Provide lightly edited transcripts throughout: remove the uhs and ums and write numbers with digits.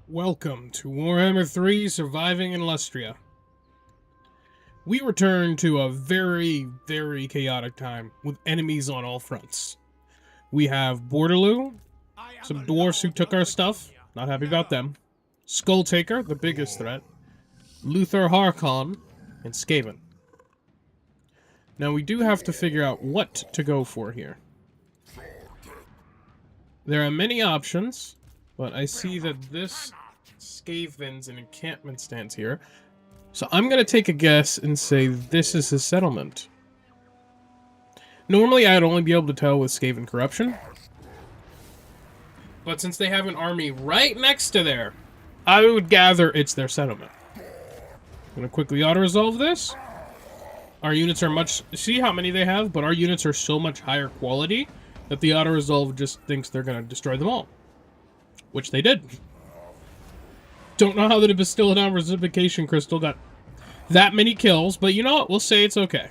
Welcome to Warhammer 3 Surviving in Lustria. We return to a very, very chaotic time with enemies on all fronts. We have Borderloo, some dwarves who took our stuff, not happy about them. Skulltaker, the biggest threat. Luthor Harkon, and Skaven. Now we do have to figure out what to go for here. There are many options, but I see that this Skaven's an encampment stance here. So I'm going to take a guess and say this is his settlement. Normally I'd only be able to tell with Skaven corruption. But since they have an army right next to there, I would gather it's their settlement. I'm going to quickly auto-resolve this. Our units are much... See how many they have? But our units are so much higher quality that the auto-resolve just thinks they're going to destroy them all. Which they did. Don't know how the Bastillodon Reciprocation Crystal got that many kills, but you know what? We'll say it's okay.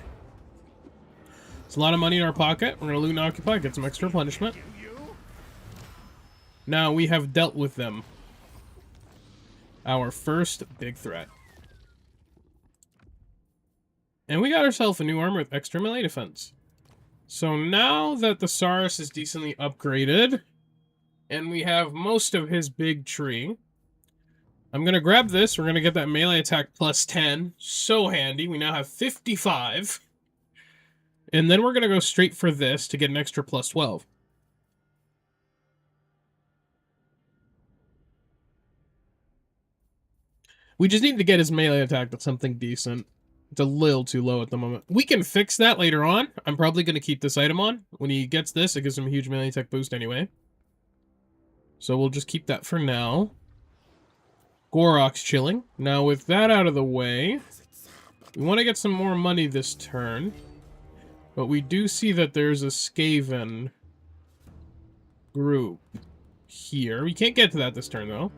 It's a lot of money in our pocket. We're going to loot and occupy, get some extra punishment. Now we have dealt with them. Our first big threat. And we got ourselves a new armor with extra melee defense. So now that the Saurus is decently upgraded, and we have most of his big tree, I'm going to grab this. We're going to get that melee attack plus 10. So handy. We now have 55. And then we're going to go straight for this to get an extra plus 12. We just need to get his melee attack to something decent. It's a little too low at the moment. We can fix that later on. I'm probably going to keep this item on. When he gets this, it gives him a huge melee attack boost anyway. So we'll just keep that for now. Gorok's chilling. Now with that out of the way, we want to get some more money this turn. But we do see that there's a Skaven group here. We can't get to that this turn though.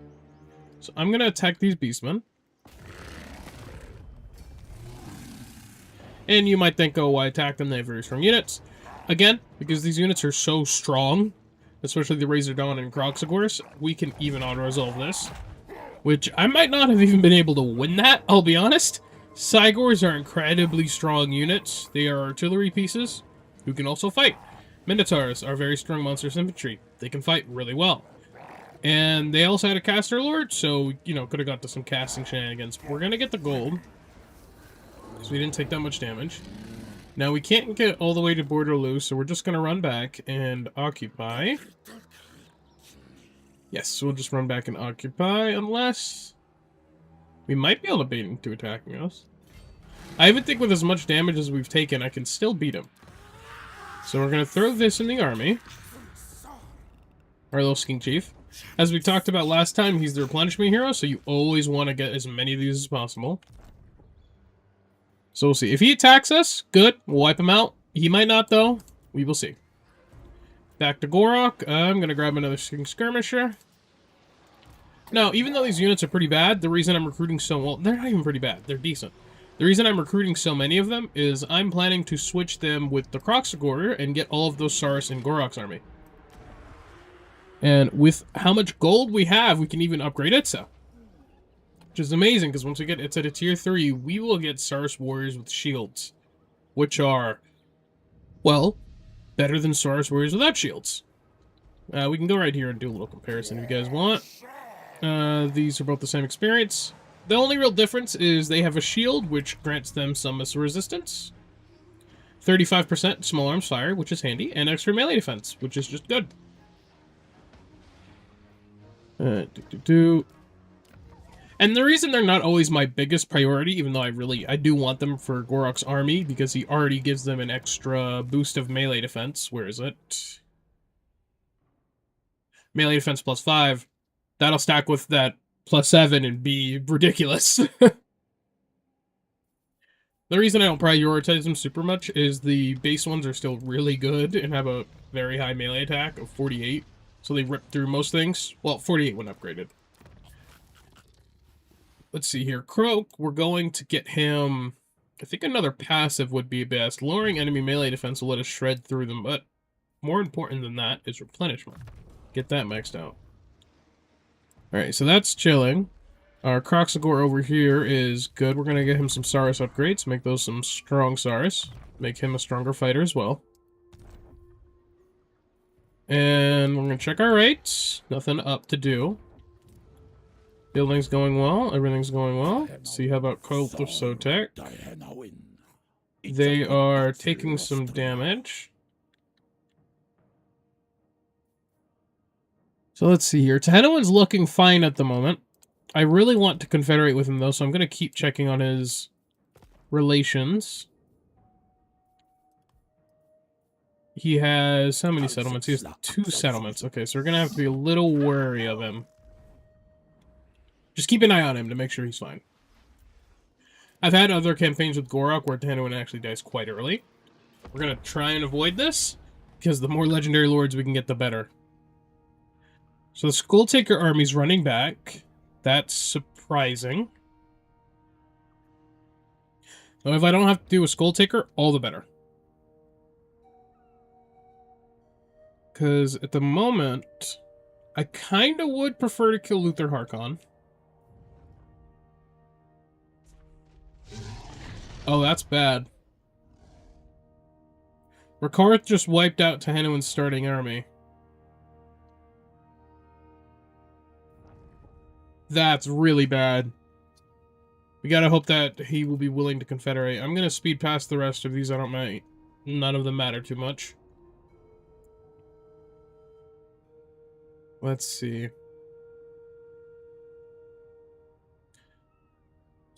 So I'm going to attack these beastmen. And you might think, oh, why attack them? They have very strong units. Again, because these units are so strong, especially the Razor Dawn and Kroxagors, we can even auto-resolve this. Which, I might not have even been able to win that, I'll be honest. Cygors are incredibly strong units. They are artillery pieces who can also fight. Minotaurs are very strong monstrous infantry. They can fight really well. And they also had a caster lord, so, you know, could have got to some casting shenanigans. We're going to get the gold, because we didn't take that much damage. Now, we can't get all the way to Borderloo, so we're just going to run back and occupy. Yes, so we'll just run back and occupy, unless... we might be able to bait him into attacking us. I even think with as much damage as we've taken, I can still beat him. So we're going to throw this in the army. Our little Sking Chief. As we talked about last time, he's the replenishment hero, so you always want to get as many of these as possible. So we'll see. If he attacks us, good. We'll wipe him out. He might not, though. We will see. Back to Gorok. I'm going to grab another Skirmisher. Now, even though these units are pretty bad, the reason I'm recruiting so... well, they're not even pretty bad. They're decent. The reason I'm recruiting so many of them is I'm planning to switch them with the Kroxagor and get all of those Saurus in Gorok's army. And with how much gold we have, we can even upgrade Itza. Which is amazing, because once we get Itza to tier 3, we will get Saurus warriors with shields. Which are, well, better than Saurus warriors without shields. We can go right here and do a little comparison if you guys want. These are both the same experience. The only real difference is they have a shield, which grants them some missile resistance. 35% small arms fire, which is handy, and extra melee defense, which is just good. And the reason they're not always my biggest priority, even though I do want them for Gorok's army, because he already gives them an extra boost of melee defense. Where is it? Melee defense plus 5. That'll stack with that plus 7 and be ridiculous. The reason I don't prioritize them super much is the base ones are still really good and have a very high melee attack of 48. So they rip through most things. Well, 48 when upgraded. Let's see here. Croak, we're going to get him... I think another passive would be best. Lowering enemy melee defense will let us shred through them, but more important than that is replenishment. Get that maxed out. Alright, so that's chilling. Our Croxagore over here is good. We're going to get him some Saurus upgrades. Make those some strong Saurus. Make him a stronger fighter as well. And we're going to check our rates. Nothing up to do. Building's going well. Everything's going well. Let's see, how about Cult of Sotek? They are taking some damage. So let's see here. Tehenowen's looking fine at the moment. I really want to confederate with him, though, so I'm going to keep checking on his relations. He has... how many settlements? He has 2 settlements. Okay, so we're going to have to be a little wary of him. Just keep an eye on him to make sure he's fine. I've had other campaigns with Gorok where Tehenowen actually dies quite early. We're going to try and avoid this, because the more legendary lords we can get, the better. So the Skulltaker army's running back. That's surprising. So if I don't have to do a Skulltaker, all the better. Because at the moment, I kind of would prefer to kill Luthor Harkon. Oh, that's bad. Rakarth just wiped out Tehenowen's starting army. That's really bad. We gotta hope that he will be willing to confederate. I'm gonna speed past the rest of these. None of them matter too much. Let's see.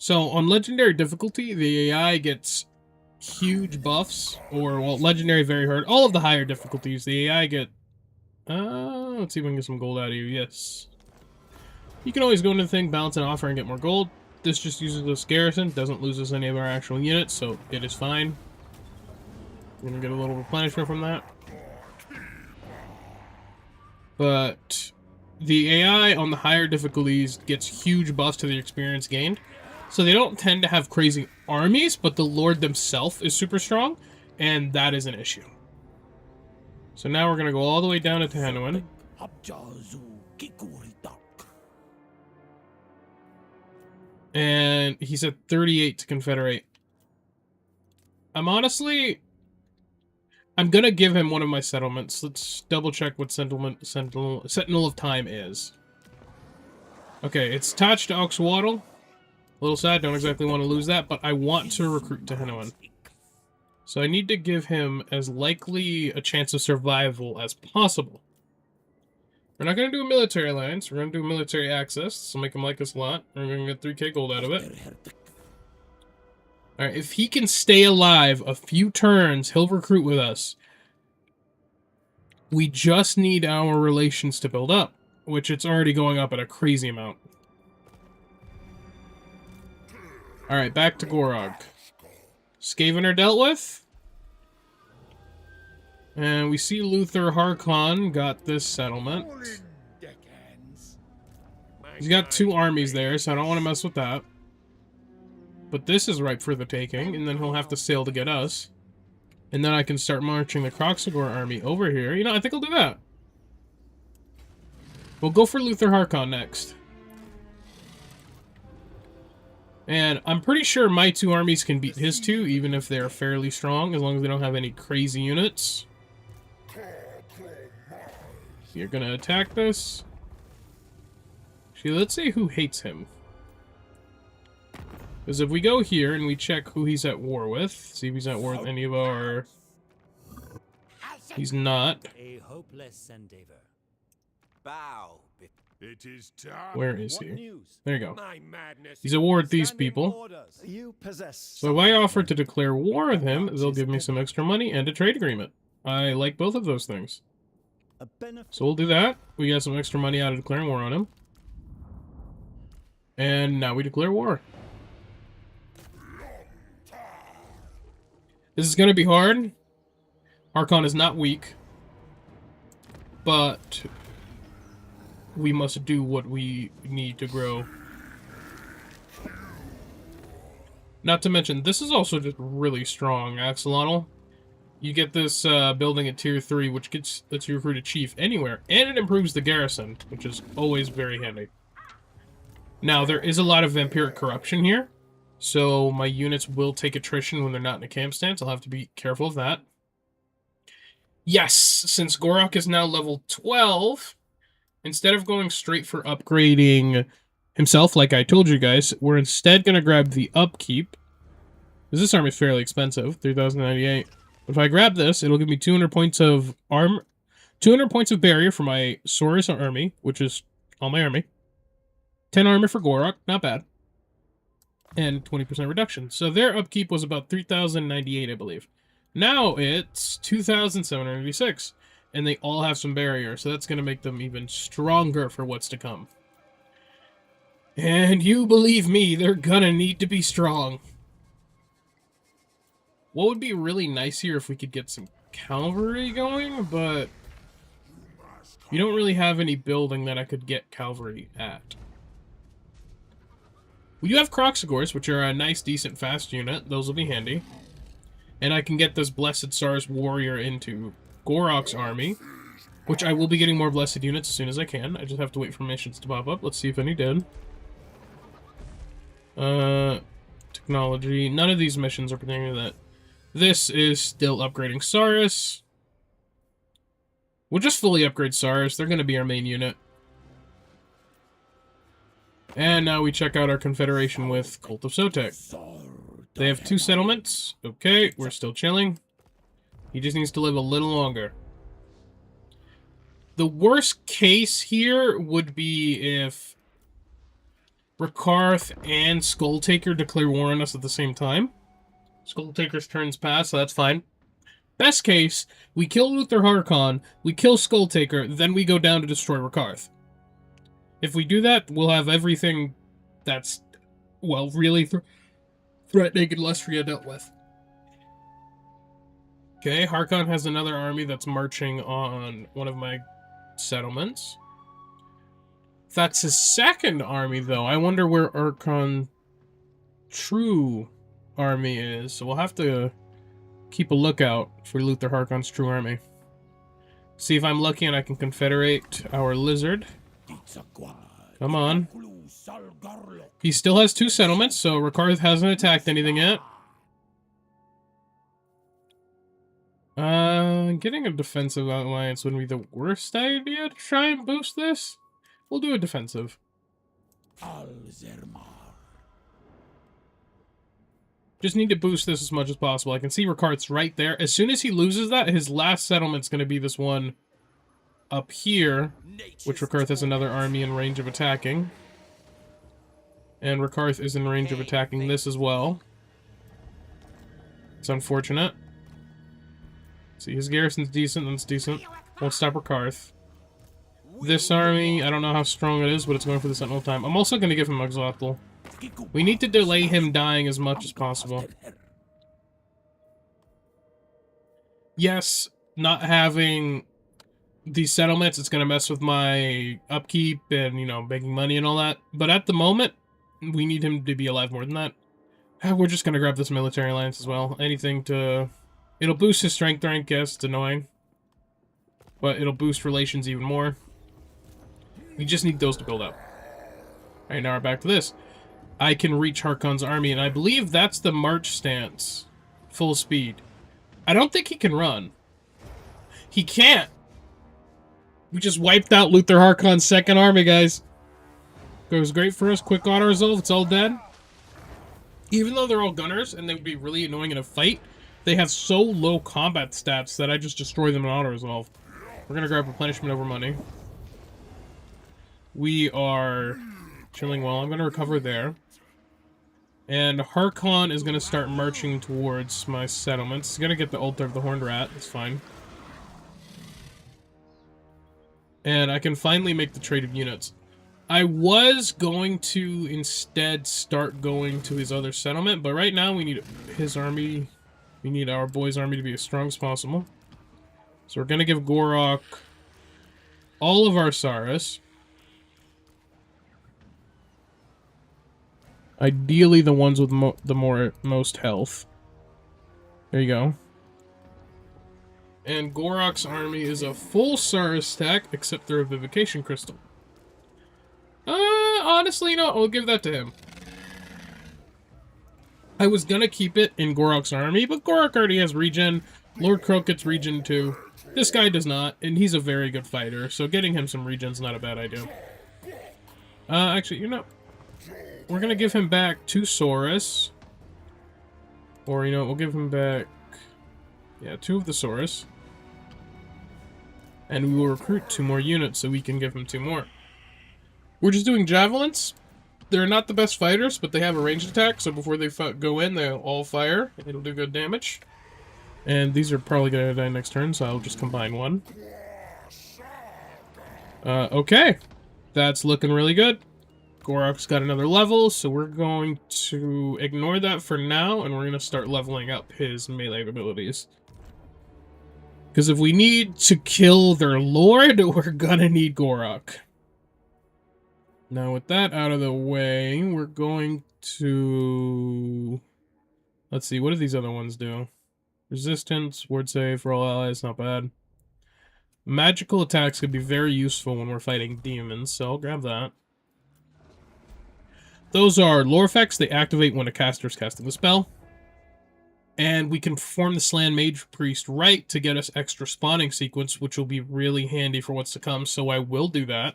So, on Legendary difficulty, the AI gets huge buffs. Or, well, Legendary very hard. All of the higher difficulties, the AI get... let's see if we can get some gold out of you. Yes. You can always go into the thing, balance an offer, and get more gold. This just uses this garrison. Doesn't lose us any of our actual units, so it is fine. We're gonna get a little replenishment from that. But the AI on the higher difficulties gets huge buffs to the experience gained. So they don't tend to have crazy armies, but the Lord themselves is super strong, and that is an issue. So now we're going to go all the way down to Tehenowen. And he's at 38 to confederate. I'm going to give him one of my settlements. Let's double check what Sentinel of Time is. Okay, it's attached to Oxwaddle. A little sad, don't exactly want to lose that, but I want to recruit Tehenowen. So I need to give him as likely a chance of survival as possible. We're not going to do a military alliance, we're going to do a military access, so make him like us a lot. We're going to get 3k gold out of it. Alright, if he can stay alive a few turns, he'll recruit with us. We just need our relations to build up, which it's already going up at a crazy amount. Alright, back to Gorog. Skaven are dealt with. And we see Luthor Harkon got this settlement. He's got 2 armies there, so I don't want to mess with that. But this is ripe for the taking, and then he'll have to sail to get us. And then I can start marching the Croxagore army over here. You know, I think I'll do that. We'll go for Luthor Harkon next. And I'm pretty sure my 2 armies can beat his 2, even if they're fairly strong, as long as they don't have any crazy units. You're gonna attack this. Actually, let's see who hates him. Because if we go here and we check who he's at war with, see if he's at war with any of our... He's not. A hopeless endeavor. Bow. It is time. Where is he? There you go. My madness. He's at war with these people. You possess. So if I offer to declare war with him, they'll give me some extra money and a trade agreement. I like both of those things. So we'll do that. We got some extra money out of declaring war on him. And now we declare war. This is going to be hard. Harkon is not weak. But we must do what we need to grow. Not to mention, this is also just really strong, Axolotl. You get this building at tier 3, which lets you recruit a chief anywhere, and it improves the garrison, which is always very handy. Now, there is a lot of vampiric corruption here, so my units will take attrition when they're not in a camp stance. I'll have to be careful of that. Yes, since Gorok is now level 12, instead of going straight for upgrading himself, like I told you guys, we're instead going to grab the upkeep. Because this army is fairly expensive, 3,098. If I grab this, it'll give me 200 points of 200 points of barrier for my Saurus army, which is all my army. 10 armor for Gorok, not bad. And 20% reduction. So their upkeep was about 3,098, I believe. Now it's 2,786. And they all have some barrier, so that's going to make them even stronger for what's to come. And you believe me, they're gonna need to be strong. What would be really nice here if we could get some cavalry going, but you don't really have any building that I could get cavalry at. We do have Croxagors, which are a nice, decent, fast unit. Those will be handy. And I can get this Blessed Saurus warrior into Gorok's army, which I will be getting more blessed units as soon as I can. I just have to wait for missions to pop up. Let's see if any did. Technology. None of these missions are pertaining to that. This is still upgrading Saurus. We'll just fully upgrade Saurus. They're going to be our main unit. And now we check out our confederation with Cult of Sotek. They have 2 settlements. Okay, we're still chilling. He just needs to live a little longer. The worst case here would be if Rakarth and Skulltaker declare war on us at the same time. Skulltaker's turn's passed, so that's fine. Best case, we kill Luthor Harkon, we kill Skulltaker, then we go down to destroy Rakarth. If we do that, we'll have everything that's, well, really threatening and lustria dealt with. Okay, Harkon has another army that's marching on one of my settlements. That's his second army, though. I wonder where Harkon true army is. So we'll have to keep a lookout for Luthor Harkon's true army. See if I'm lucky and I can confederate our lizard. Come on. He still has 2 settlements, so Rakarth hasn't attacked anything yet. Getting a defensive alliance wouldn't be the worst idea to try and boost this. We'll do a defensive. Just need to boost this as much as possible. I can see Rakarth's right there. As soon as he loses that, his last settlement's going to be this one up here, which Rakarth has another army in range of attacking. And Rakarth is in range of attacking this as well. It's unfortunate. See, his garrison's decent, that's decent. Won't stop Rakarth. This army, I don't know how strong it is, but it's going for the Sentinel time. I'm also going to give him Exotl. We need to delay him dying as much as possible. Yes, not having these settlements, it's going to mess with my upkeep and, you know, making money and all that. But at the moment, we need him to be alive more than that. We're just going to grab this military alliance as well. Anything to... It'll boost his strength rank, yes, it's annoying. But it'll boost relations even more. We just need those to build up. Alright, now we're back to this. I can reach Harkon's army, and I believe that's the march stance. Full speed. I don't think he can run. He can't! We just wiped out Luthor Harkon's second army, guys. Goes great for us. Quick auto-resolve, it's all dead. Even though they're all gunners, and they would be really annoying in a fight, they have so low combat stats that I just destroy them in auto-resolve. We're gonna grab replenishment over money. We are chilling well. I'm gonna recover there. And Harkon is gonna start marching towards my settlements. He's gonna get the altar of the Horned Rat. It's fine. And I can finally make the trade of units. I was going to instead start going to his other settlement, but right now we need his army. We need our boy's army to be as strong as possible. So we're going to give Gorok all of our Saurus. Ideally the ones with most health. There you go. And Gorok's army is a full Saurus stack, except they're a Vivification Crystal. Honestly, no, I'll give that to him. I was gonna keep it in Gorok's army, but Gorok already has regen. Lord Croak gets regen too. This guy does not, and he's a very good fighter, so getting him some regen's not a bad idea. Actually, you know, we're gonna give him back 2 Saurus. Or, you know, we'll give him back, yeah, 2 of the Saurus. And we will recruit 2 more units so we can give him 2 more. We're just doing javelins. They're not the best fighters, but they have a ranged attack, so before they go in, they'll all fire. It'll do good damage. And these are probably going to die next turn, so I'll just combine 1. Okay. That's looking really good. Gorok's got another level, so we're going to ignore that for now, and we're going to start leveling up his melee abilities. Because if we need to kill their lord, we're gonna need Gorok. Now, with that out of the way, we're going to... Let's see, what do these other ones do? Resistance, ward save for all allies, not bad. Magical attacks could be very useful when we're fighting demons, so I'll grab that. Those are lore effects. They activate when a caster is casting the spell. And we can perform the Slan Mage Priest right to get us extra spawning sequence, which will be really handy for what's to come, so I will do that.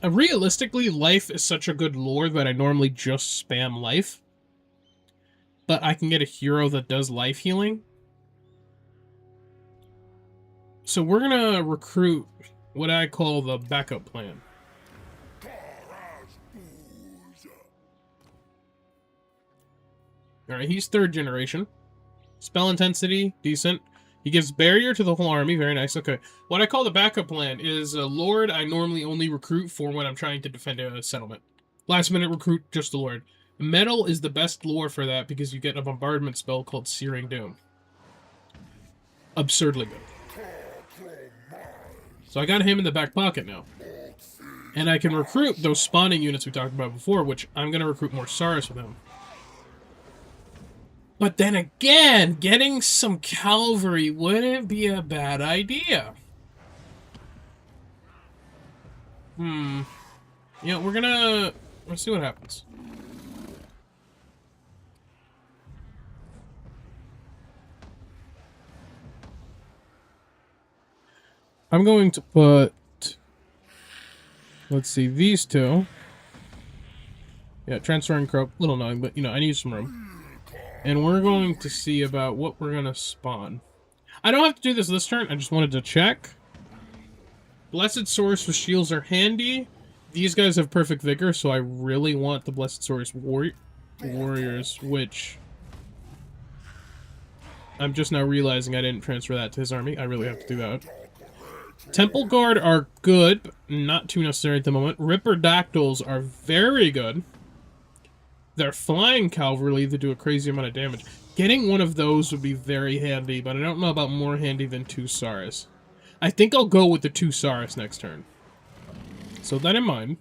Realistically, life is such a good lore that I normally just spam life. But I can get a hero that does life healing. So we're gonna recruit what I call the backup plan. Alright, he's 3rd generation. Spell intensity, decent. He gives barrier to the whole army, very nice. Okay, what I call the backup plan is a lord I normally only recruit for when I'm trying to defend a settlement. Last minute recruit, just the lord. Metal is the best lore for that because you get a bombardment spell called Searing Doom. Absurdly good. So I got him in the back pocket now. And I can recruit those spawning units we talked about before, which I'm going to recruit more Saurus with him. But then again, getting some cavalry wouldn't be a bad idea. You know, let's see what happens. I'm going to put, let's see, these 2. Yeah, transferring Croak, little annoying, but, you know, I need some room. And we're going to see about what we're going to spawn. I don't have to do this turn, I just wanted to check. Blessed Swords with shields are handy. These guys have perfect vigor, so I really want the Blessed Swords warriors, which... I'm just now realizing I didn't transfer that to his army. I really have to do that. Temple Guard are good, but not too necessary at the moment. Ripper Dactyls are very good. They're flying cavalry that do a crazy amount of damage. Getting one of those would be very handy, but I don't know about more handy than 2 Saurus. I think I'll go with the 2 Saurus next turn. So that in mind,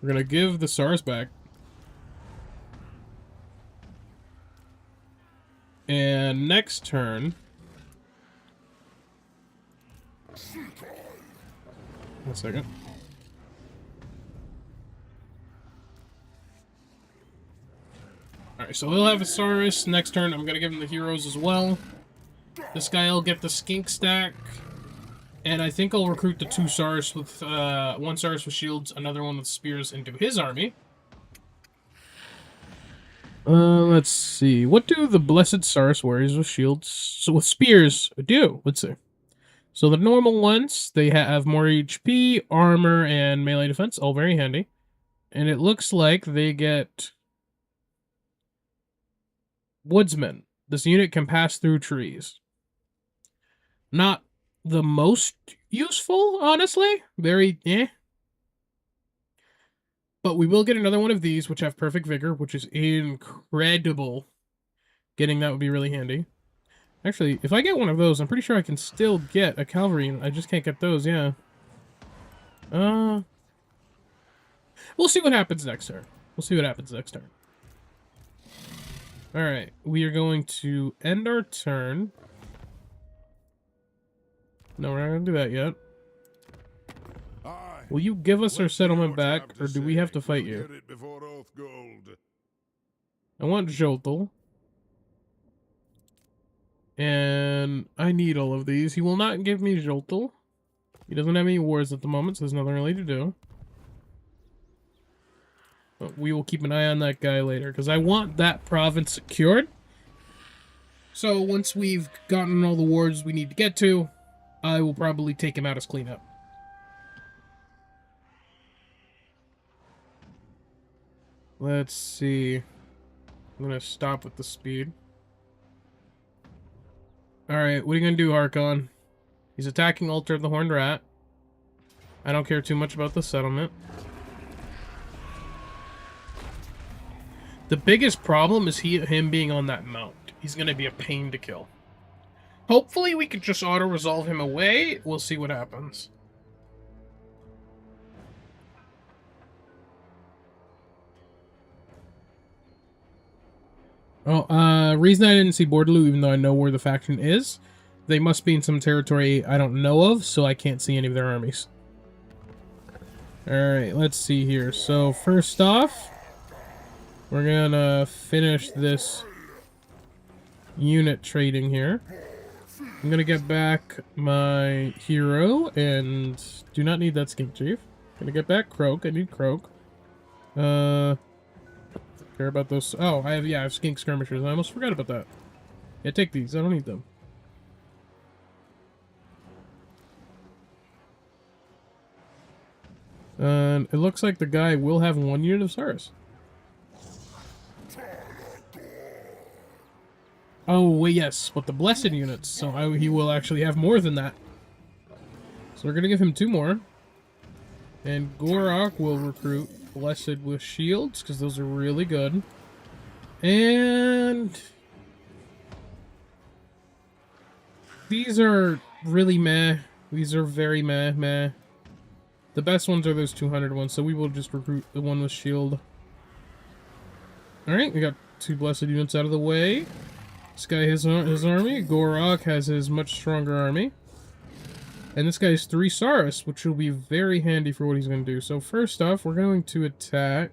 we're going to give the Saurus back. And next turn... One second. Alright, so he'll have a Saurus. Next turn, I'm going to give him the heroes as well. This guy will get the skink stack. And I think I'll recruit the 2 Saurus with, 1 Saurus with shields, another one with spears into his army. Let's see. What do the Blessed Saurus warriors with shields, with spears do? Let's see. So the normal ones, they have more HP, armor, and melee defense. All very handy. And it looks like they get... Woodsman. This unit can pass through trees. Not the most useful, honestly. Very, eh. But we will get another one of these, which have perfect vigor, which is incredible. Getting that would be really handy. Actually, if I get one of those, I'm pretty sure I can still get a cavalry unit. I just can't get those, yeah. We'll see what happens next turn. We'll see what happens next turn. Alright, we are going to end our turn. No, we're not gonna do that yet. Aye. Will you give us our Let's hear settlement what you back, have to or do we say. have to fight We'll you? hear it before Oathgold. I want Joltal. And I need all of these. He will not give me Joltal. He doesn't have any wars at the moment, so there's nothing really to do. But we will keep an eye on that guy later, because I want that province secured. So once we've gotten all the wards we need to get to, I will probably take him out as cleanup. Let's see. I'm gonna stop with the speed. Alright, what are you gonna do, Harkon? He's attacking Altar of the Horned Rat. I don't care too much about the settlement. The biggest problem is him being on that mount. He's gonna be a pain to kill. Hopefully we could just auto-resolve him away. We'll see what happens. Oh, reason I didn't see Bordeloo, even though I know where the faction is, they must be in some territory I don't know of, so I can't see any of their armies. Alright, let's see here. So, first off, we're gonna finish this unit trading here. I'm gonna get back my hero, and do not need that skink chief. Gonna get back Croak. I need Croak. Care about those. Oh, I have skink skirmishers. I almost forgot about that. Yeah, take these. I don't need them. And it looks like the guy will have 1 unit of Saurus. Oh, wait, yes, but the blessed units. So he will actually have more than that. So we're gonna give him 2 more. And Gorok will recruit blessed with shields, because those are really good. And these are really meh. These are very meh. The best ones are those 200 ones, so we will just recruit the one with shield. Alright, we got 2 blessed units out of the way. This guy has his army. Gorok has his much stronger army. And this guy has 3 Saurus, which will be very handy for what he's going to do. So first off, we're going to attack.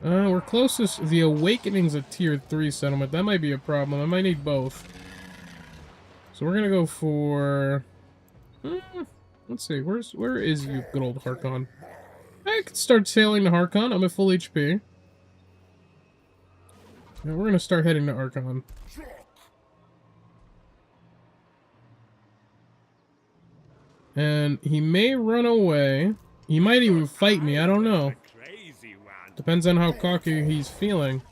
We're closest. The Awakening's a tier 3 settlement. That might be a problem. I might need both. So we're going to go for... let's see. Where is you, good old Harkon? I could start sailing to Harkon. I'm at full HP. Now we're going to start heading to Harkon. And he may run away. He might even fight me. I don't know. Depends on how cocky he's feeling.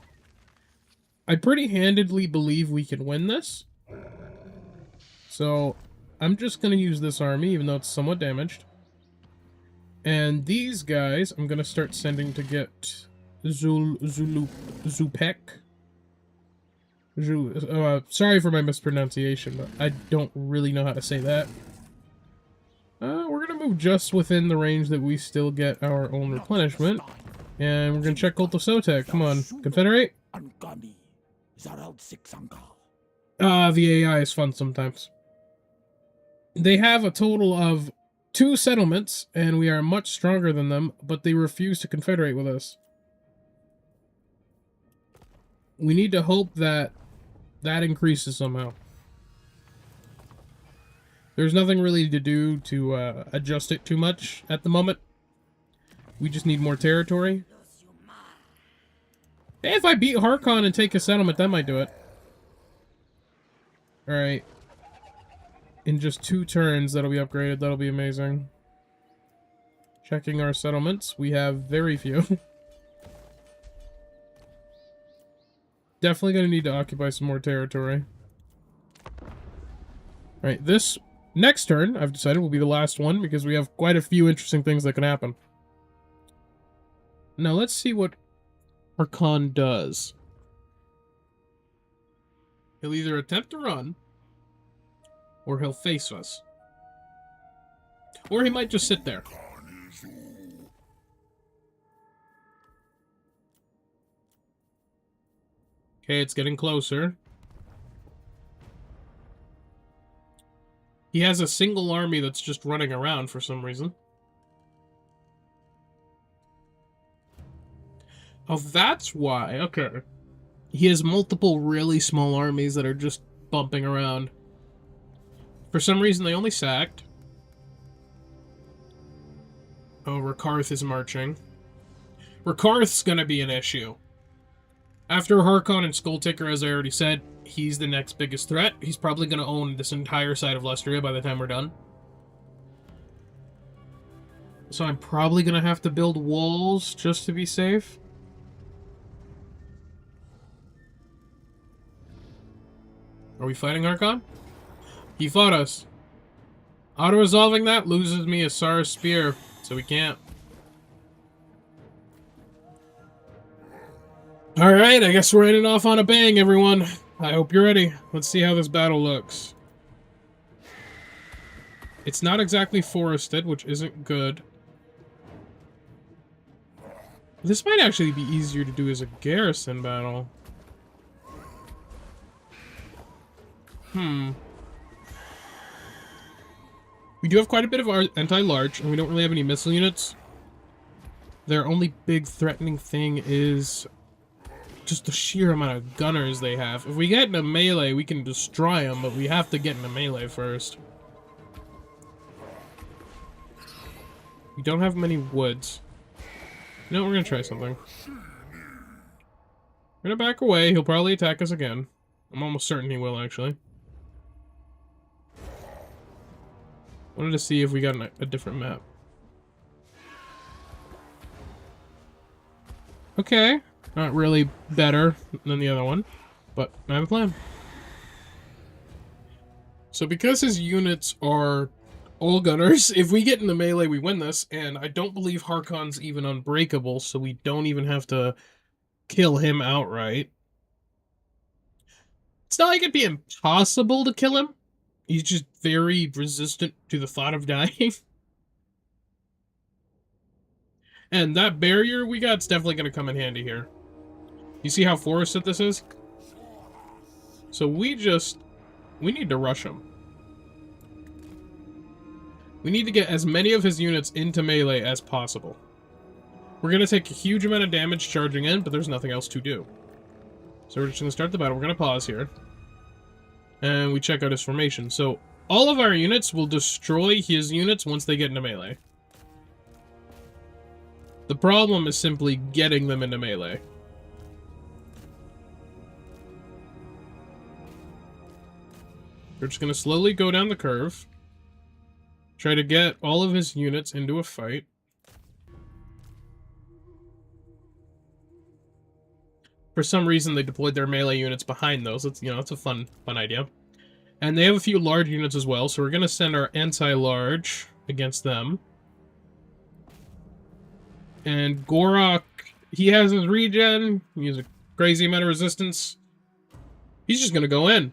I pretty handedly believe we can win this. So, I'm just going to use this army, even though it's somewhat damaged. And these guys, I'm going to start sending to get Zupek. Sorry for my mispronunciation, but I don't really know how to say that. We're going to move just within the range that we still get our own replenishment. And we're going to check Cult of Sotek. Come on, Confederate. The AI is fun sometimes. They have a total of 2 settlements, and we are much stronger than them, but they refuse to confederate with us. We need to hope that that increases somehow. There's nothing really to do to adjust it too much at the moment. We just need more territory. Hey, if I beat Harkon and take a settlement, that might do it. Alright. In just 2 turns, that'll be upgraded. That'll be amazing. Checking our settlements. We have very few. Definitely going to need to occupy some more territory. Alright, this next turn, I've decided, will be the last one, because we have quite a few interesting things that can happen. Now, let's see what Harkon does. He'll either attempt to run, or he'll face us. Or he might just sit there. Okay, it's getting closer. He has a single army that's just running around for some reason. Oh, that's why. Okay. He has multiple really small armies that are just bumping around. For some reason, they only sacked. Oh, Rakarth is marching. Rakarth's gonna be an issue. After Harkon and Skulltaker, as I already said, he's the next biggest threat. He's probably gonna own this entire side of Lustria by the time we're done. So I'm probably gonna have to build walls just to be safe. Are we fighting Harkon? He fought us. Auto-resolving that loses me a Sar's Spear, so we can't. Alright, I guess we're ending off on a bang, everyone. I hope you're ready. Let's see how this battle looks. It's not exactly forested, which isn't good. This might actually be easier to do as a garrison battle. We do have quite a bit of our anti-large, and we don't really have any missile units. Their only big threatening thing is just the sheer amount of gunners they have. If we get into melee, we can destroy them, but we have to get into melee first. We don't have many woods. No, we're gonna try something. We're gonna back away. He'll probably attack us again. I'm almost certain he will, actually. Wanted to see if we got a different map. Okay. Not really better than the other one, but I have a plan. So because his units are all gunners, if we get into melee, we win this, and I don't believe Harkon's even unbreakable, so we don't even have to kill him outright. It's not like it'd be impossible to kill him. He's just very resistant to the thought of dying. And that barrier we got's definitely going to come in handy here. You see how forested this is? So we need to rush him. We need to get as many of his units into melee as possible. We're going to take a huge amount of damage charging in, but there's nothing else to do. So we're just going to start the battle. We're going to pause here. And we check out his formation. So all of our units will destroy his units once they get into melee. The problem is simply getting them into melee. We're just going to slowly go down the curve. Try to get all of his units into a fight. For some reason, they deployed their melee units behind those. It's, it's a fun idea. And they have a few large units as well, so we're going to send our anti-large against them. And Gorok, he has his regen. He has a crazy amount of resistance. He's just going to go in.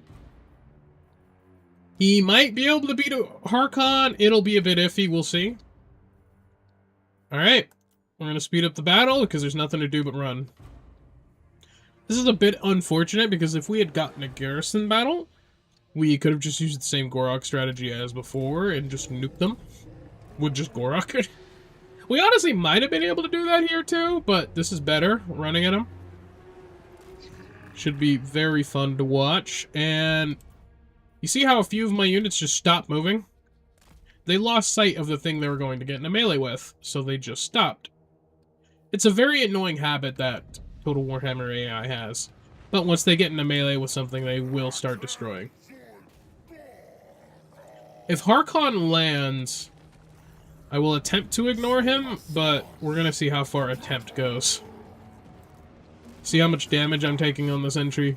He might be able to beat Harkon. It'll be a bit iffy. We'll see. Alright. We're going to speed up the battle because there's nothing to do but run. This is a bit unfortunate because if we had gotten a garrison battle, we could have just used the same Gorok strategy as before and just nuked them with just Gorok. We honestly might have been able to do that here too, but this is better, running at him. Should be very fun to watch. And you see how a few of my units just stopped moving? They lost sight of the thing they were going to get into melee with, so they just stopped. It's a very annoying habit that Total Warhammer AI has. But once they get into melee with something, they will start destroying. If Harkon lands, I will attempt to ignore him, but we're going to see how far attempt goes. See how much damage I'm taking on this entry?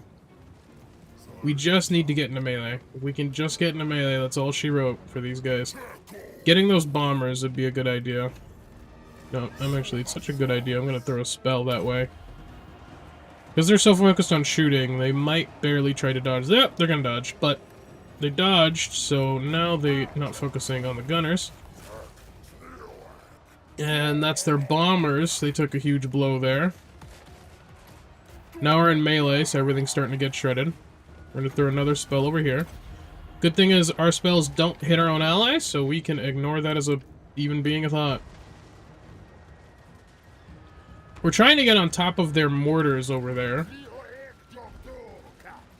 We just need to get into melee. If we can just get into melee, that's all she wrote for these guys. Getting those bombers would be a good idea. No, it's such a good idea. I'm going to throw a spell that way. Because they're so focused on shooting, they might barely try to dodge. Yep, they're going to dodge, but they dodged, so now they're not focusing on the gunners. And that's their bombers. They took a huge blow there. Now we're in melee, so everything's starting to get shredded. We're going to throw another spell over here. Good thing is our spells don't hit our own allies, so we can ignore that as even being a thought. We're trying to get on top of their mortars over there.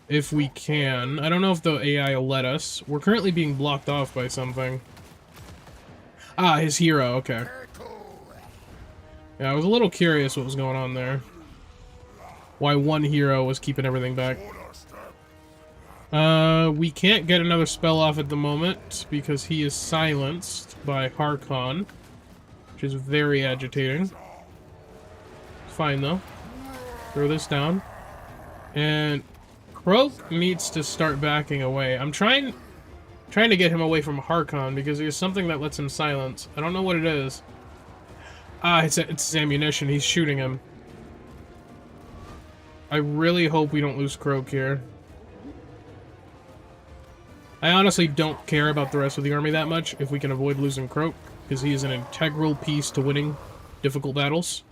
If we can. I don't know if the AI will let us. We're currently being blocked off by something. Ah, his hero, okay. Yeah, I was a little curious what was going on there. Why one hero was keeping everything back. We can't get another spell off at the moment because he is silenced by Harkon, which is very agitating. Fine though. Throw this down. And Croak needs to start backing away. I'm trying to get him away from Harkon because he has something that lets him silence. I don't know what it is. Ah, it's his ammunition. He's shooting him. I really hope we don't lose Croak here. I honestly don't care about the rest of the army that much if we can avoid losing Croak, because he is an integral piece to winning difficult battles.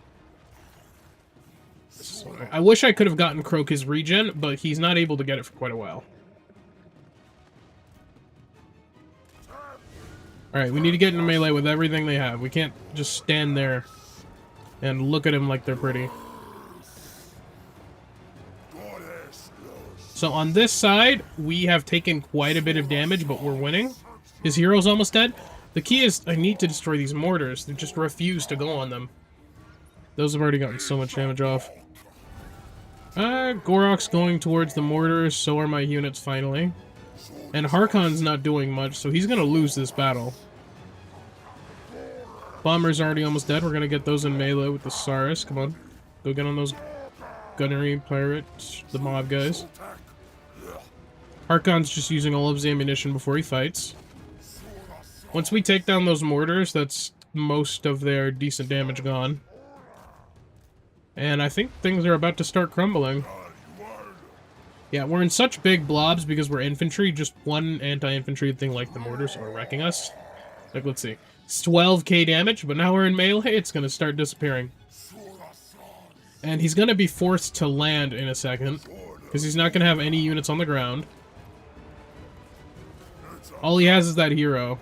So, I wish I could have gotten Croak his regen, but he's not able to get it for quite a while. Alright, we need to get into melee with everything they have. We can't just stand there and look at them like they're pretty. So on this side, we have taken quite a bit of damage, but we're winning. His hero's almost dead. The key is I need to destroy these mortars. They just refuse to go on them. Those have already gotten so much damage off. Gorok's going towards the mortars, so are my units finally. And Harkon's not doing much, so he's gonna lose this battle. Bomber's already almost dead. We're gonna get those in melee with the Saurus. Come on. Go get on those gunnery pirates, the mob guys. Harkon's just using all of his ammunition before he fights. Once we take down those mortars, that's most of their decent damage gone. And I think things are about to start crumbling. Yeah, we're in such big blobs because we're infantry. Just one anti-infantry thing like the mortars are wrecking us. Like, let's see. It's 12k damage, but now we're in melee, it's going to start disappearing. And he's going to be forced to land in a second, because he's not going to have any units on the ground. All he has is that hero.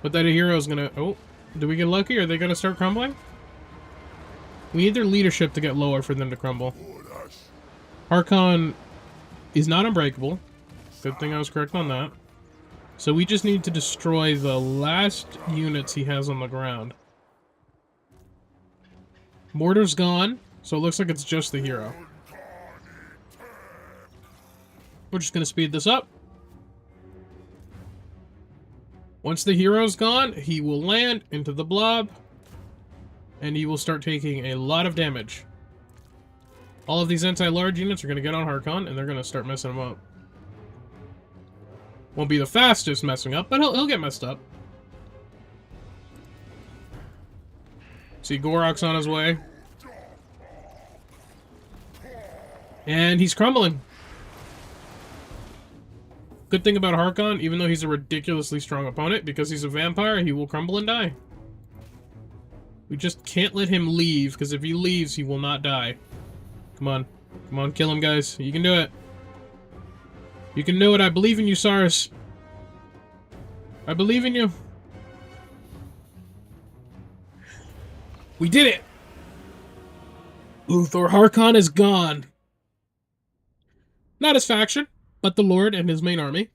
But that hero is going to... Oh, do we get lucky? Are they going to start crumbling? We need their leadership to get lower for them to crumble. Harkon is not unbreakable. Good thing I was correct on that. So we just need to destroy the last units he has on the ground. Mortar's gone, so it looks like it's just the hero. We're just going to speed this up. Once the hero's gone, he will land into the blob, and he will start taking a lot of damage. All of these anti-large units are going to get on Harkon, and they're going to start messing him up. Won't be the fastest messing up, but he'll get messed up. See, Gorok's on his way. And he's crumbling. Good thing about Harkon, even though he's a ridiculously strong opponent, because he's a vampire, he will crumble and die. We just can't let him leave, because if he leaves, he will not die. Come on. Come on, kill him, guys. You can do it. You can do it. I believe in you, Saurus. I believe in you. We did it! Luthor Harkon is gone. Not his faction, but the Lord and his main army.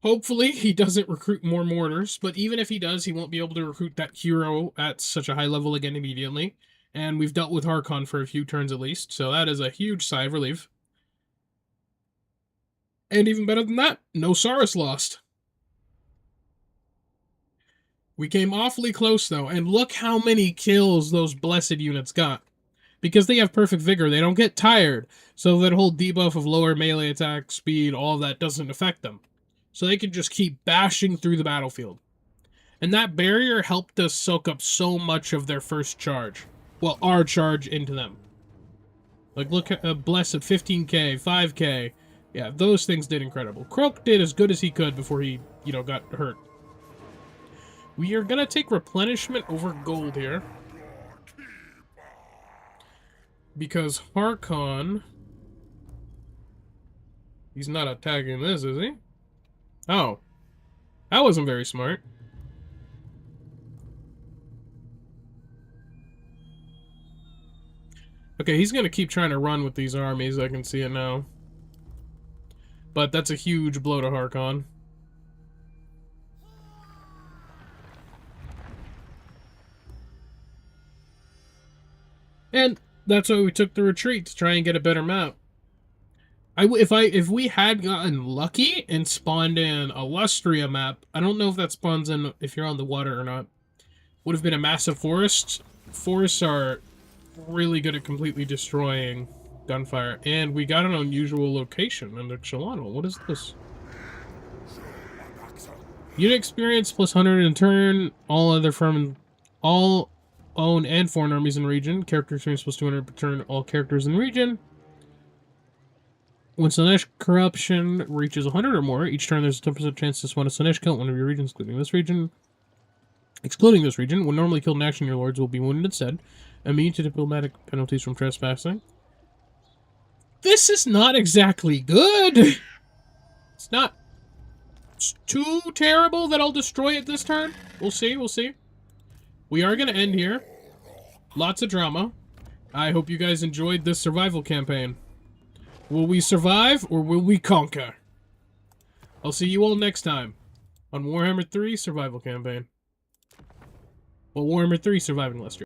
Hopefully, he doesn't recruit more mortars, but even if he does, he won't be able to recruit that hero at such a high level again immediately. And we've dealt with Harkon for a few turns at least, so that is a huge sigh of relief. And even better than that, no Saurus lost. We came awfully close, though, and look how many kills those blessed units got. Because they have perfect vigor, they don't get tired, so that whole debuff of lower melee attack speed, all of that doesn't affect them. So they can just keep bashing through the battlefield. And that barrier helped us soak up so much of their first charge. Well, our charge into them. Like, look at a bless of 15k, 5k. Yeah, those things did incredible. Croak did as good as he could before he, got hurt. We are gonna take replenishment over gold here. Because Harkon... He's not attacking this, is he? Oh. That wasn't very smart. Okay, he's gonna keep trying to run with these armies, I can see it now. But that's a huge blow to Harkon. And that's why we took the retreat, to try and get a better map. If we had gotten lucky and spawned in a lustria map, I don't know if that spawns in if you're on the water or not. Would have been a massive forest. Forests are really good at completely destroying gunfire. And we got an unusual location under Chilano. What is this? Unit experience plus 100 in turn. All own and foreign armies in region. Character experience plus 200 per turn. All characters in region. When Slanesh corruption reaches 100 or more, each turn there's a 10% chance to spawn a Slanesh kill one of your regions, including this region. Excluding this region, when normally killed in action, your lords will be wounded instead. Immune to diplomatic penalties from trespassing. This is not exactly good! It's not too terrible that I'll destroy it this turn. We'll see, we'll see. We are going to end here. Lots of drama. I hope you guys enjoyed this survival campaign. Will we survive, or will we conquer? I'll see you all next time on Warhammer 3 Survival Campaign. Well, Warhammer 3 Surviving Lustria.